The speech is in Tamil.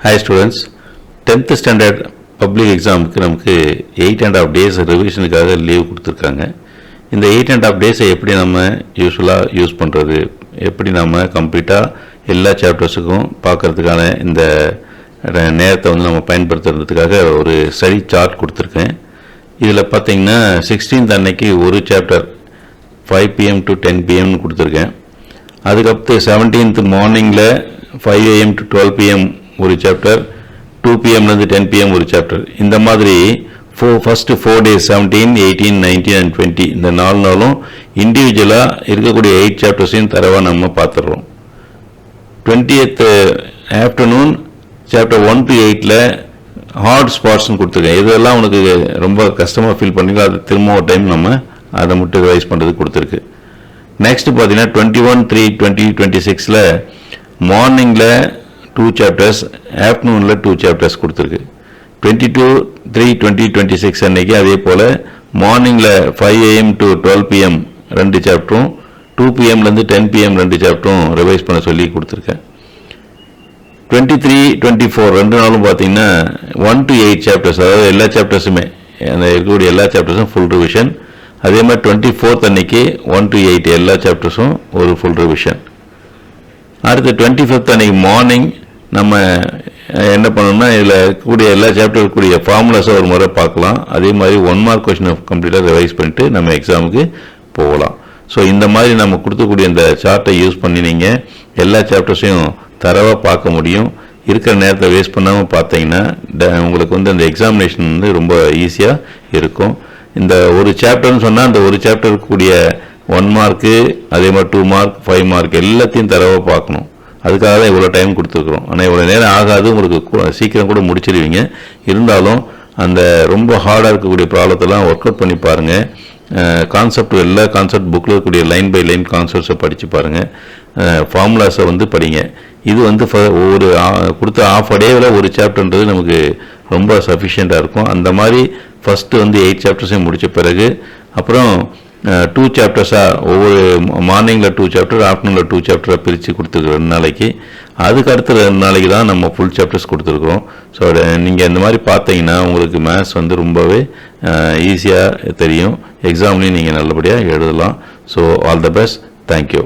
Hi students, 10th standard public examக்கு நமக்கு 8.5 days revisionக்காக லீவ் கொடுத்துருக்காங்க. இந்த 8.5 days எப்படி நம்ம யூஸ்வலாக யூஸ் பண்ணுறது, எப்படி நம்ம கம்ப்ளீட்டாக எல்லா சாப்டர்ஸுக்கும் பார்க்குறதுக்கான இந்த நேரத்தை வந்து நம்ம பயன்படுத்துறதுக்காக ஒரு ஸ்டடி சார்ட் கொடுத்துருக்கேன். இதில் பார்த்தீங்கன்னா 16th அன்னைக்கு ஒரு சாப்டர் 5 PM to 10 PM கொடுத்துருக்கேன். அதுக்கப்புறம் 17th மார்னிங்கில் 5 AM to 12 PM ஒரு சாப்டர், 2 PMலேருந்து 10 PM ஒரு சாப்டர். இந்த மாதிரி ஃபஸ்ட்டு 4 days 17, 18, 19 and 20 இந்த 4 நாளும் இண்டிவிஜுவலாக இருக்கக்கூடிய 8 சாப்டர்ஸையும் தரவாக நம்ம பார்த்துடுறோம். 20th ஆஃப்டர்நூன் சாப்டர் 1 to 8ல் ஹார்ட் ஸ்பாட்ஸ்ன்னு கொடுத்துருக்கேன். இதெல்லாம் உனக்கு ரொம்ப கஷ்டமாக ஃபீல் பண்ணிக்கலாம், அது திரும்ப ஒரு டைம் நம்ம அதை மட்டும் ரிவைஸ் பண்ணுறதுக்கு கொடுத்துருக்கு. நெக்ஸ்ட் பார்த்தீங்கன்னா 21/3/2026ல் மார்னிங்கில் 2 chapters, ஆஃப்டர்நூனில் 2 chapters கொடுத்துருக்கு. 22/3/2026 அன்னைக்கு அதே போல் மார்னிங்கில் 5 AM to 12 PM 2 சாப்டரும், 2 PMலேருந்து 10 PM 2 சாப்டரும் revise பண்ண சொல்லி கொடுத்துருக்கேன். 23/24 2 நாளும் பார்த்தீங்கன்னா 1 to 8 chapters, அதாவது எல்லா சாப்டர்ஸுமே அந்த இருக்கக்கூடிய எல்லா சாப்டர்ஸும் ஃபுல் ரிவிஷன். அதே மாதிரி 24th அன்னைக்கு 1 to 8 எல்லா சாப்டர்ஸும் ஒரு ஃபுல் ரிவிஷன். அடுத்து 25th அன்னைக்கு மார்னிங் நம்ம என்ன பண்ணோம்னா இதில் கூடிய எல்லா சாப்டர் கூடிய ஃபார்முலாஸை ஒரு முறை பார்க்கலாம். அதே மாதிரி 1 mark கொஷினை கம்ப்ளீட்டாக ரிவைஸ் பண்ணிட்டு நம்ம எக்ஸாமுக்கு போகலாம். ஸோ இந்த மாதிரி நம்ம கொடுக்கக்கூடிய இந்த சார்ட்டை யூஸ் பண்ணி நீங்கள் எல்லா சாப்டர்ஸையும் தரவாக பார்க்க முடியும். இருக்கிற நேரத்தை வேஸ்ட் பண்ணாமல் பார்த்தீங்கன்னா உங்களுக்கு வந்து அந்த எக்ஸாமினேஷன் வந்து ரொம்ப ஈஸியாக இருக்கும். இந்த ஒரு சாப்டர்னு சொன்னால் அந்த ஒரு சாப்டர் கூடிய 1 mark, அதே மாதிரி 2 mark, 5 mark எல்லாத்தையும் தரவாக பார்க்கணும். அதுக்காக தான் இவ்வளோ டைம் கொடுத்துருக்குறோம். ஆனால் இவ்வளோ நேரம் ஆகாது, உங்களுக்கு சீக்கிரம் கூட முடிச்சிடுவீங்க. இருந்தாலும் அந்த ரொம்ப ஹார்டாக இருக்கக்கூடிய ப்ராப்ளத்தெல்லாம் ஒர்க் அவுட் பண்ணி பாருங்கள். கான்செப்ட் எல்லா கான்செப்ட் புக்கில் இருக்கக்கூடிய லைன் பை லைன் கான்செப்ட்ஸை படித்து பாருங்கள். ஃபார்முலாஸை வந்து படிங்க. இது வந்து ஒரு கொடுத்த half a dayவில் ஒரு சாப்டர்ன்றது நமக்கு ரொம்ப சஃபிஷியண்ட்டாக இருக்கும். அந்த மாதிரி ஃபஸ்ட்டு வந்து 8 சாப்டர்ஸையும் முடித்த பிறகு அப்புறம் 2 சாப்டர்ஸாக ஒவ்வொரு மார்னிங்கில் 2 chapter, ஆஃப்டர்நூனில் 2 chapter பிரித்து கொடுத்துருக்குறோம் 2 நாளைக்கு. அதுக்கு அடுத்த 2 நாளைக்கு தான் நம்ம ஃபுல் சாப்டர்ஸ் கொடுத்துருக்குறோம். ஸோ நீங்கள் இந்த மாதிரி பார்த்தீங்கன்னா உங்களுக்கு மேத்ஸ் வந்து ரொம்பவே ஈஸியாக தெரியும். எக்ஸாம்லேயும் நீங்கள் நல்லபடியாக எழுதலாம். So all the best. Thank you.